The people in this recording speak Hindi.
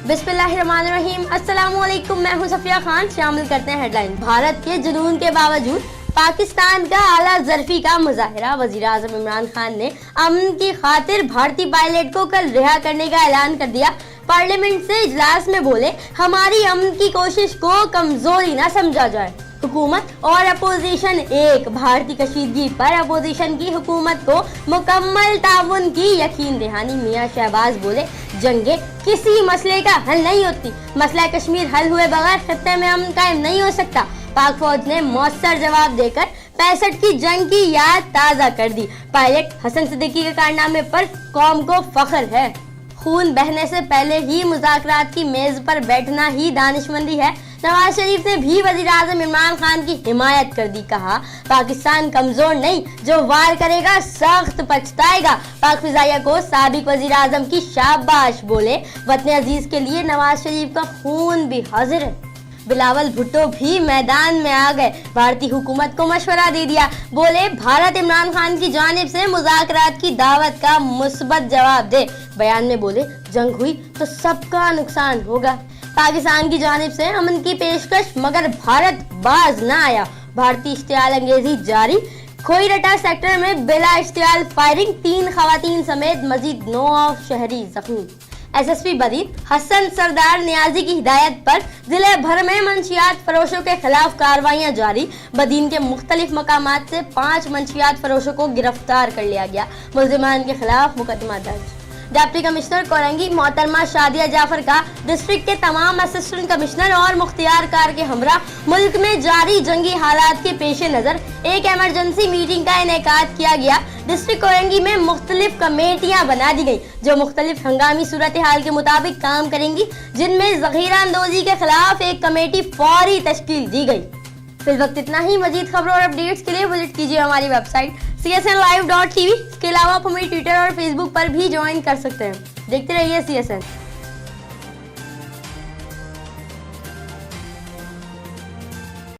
बिस्मिल्लाहिर्रहमानिर्रहीम। अस्सलामुअलैकुम, मैं हूं सफिया खान। शामिल करते हैं हेडलाइन। भारत के जुनून के बावजूद पाकिस्तान का आला ज़र्फी का मुजाहिरा। वज़ीर आज़म इमरान खान ने अमन की खातिर भारतीय पायलट को कल रिहा करने का ऐलान कर दिया। पार्लियामेंट से इजलास में बोले, हमारी अमन की कोशिश को कमजोरी ना समझा जाए। हुकूमत और अपोजिशन एक। भारतीय कशीदगी पर अपोजिशन की हुकूमत को मुकम्मल ताउन की यकीन दहानी। मियां शहबाज बोले, जंगे किसी मसले का हल नहीं होती। मसला कश्मीर हल हुए बगैर खत्ते में अमन कायम नहीं हो सकता। पाक फौज ने मौसर जवाब देकर 65 की जंग की याद ताज़ा कर दी। पायलट हसन सिद्दीकी के कारनामे पर कौम को फख्र है। खून बहने से पहले ही मुज़ाकरात की मेज पर बैठना ही दानिशमंदी है। नवाज शरीफ ने भी वज़ीर आज़म इमरान खान की हिमायत कर दी। कहा, पाकिस्तान कमजोर नहीं, जो वार करेगा सख्त पछताएगा। पाक फिजाइया को साबिक वज़ीर आज़म की शाबाश। बोले, वतन अजीज के लिए नवाज शरीफ का खून भी हाजिर है। बिलावल भुट्टो भी मैदान में आ गए। भारतीय हुकूमत को मशवरा दे दिया। बोले, भारत इमरान खान की जानिब से मुज़ाकरात की दावत का मुस्बत जवाब दे। बयान में बोले, जंग हुई तो सबका नुकसान होगा। पाकिस्तान की जानिब से अमन की पेशकश, मगर भारत बाज न आया। भारतीय इश्तियाल अंगेजी जारी। खोईरटा सेक्टर में बिला इश्तियाल फायरिंग। 3 खवातीन समेत मजीद 9 शहरी जख्मी। SSP बदीन हसन सरदार नियाजी की हिदायत पर जिले भर में मंशियात फरोशों के खिलाफ कार्रवाइयां जारी। बदीन के मुख्तलिफ मकामात से 5 मंशियात फरोशों को गिरफ्तार कर लिया गया। मुल्जिमान के खिलाफ मुकदमा दर्ज। डिप्टी कमिश्नर कोरंगी मोहतरमा शादिया जाफर का डिस्ट्रिक्ट के तमाम असिस्टेंट कमिश्नर और मुख्तियार कार के हमरा मुल्क में जारी जंगी हालात के पेश नजर एक इमरजेंसी मीटिंग का इनेकाद किया गया। डिस्ट्रिक्ट कोरंगी में मुख्तलिफ कमेटियां बना दी गई, जो मुख्तलिफ हंगामी सूरत हाल के मुताबिक काम करेंगी, जिनमें जखीरा अंदोजी के खिलाफ एक कमेटी फौरी तश्कील दी गई। फिल वक्त इतना ही। मजीद खबरों और अपडेट्स के लिए विजिट कीजिए हमारी वेबसाइट csnlive.tv। इसके अलावा आप हमें ट्विटर और फेसबुक पर भी ज्वाइन कर सकते हैं। देखते रहिए CSN।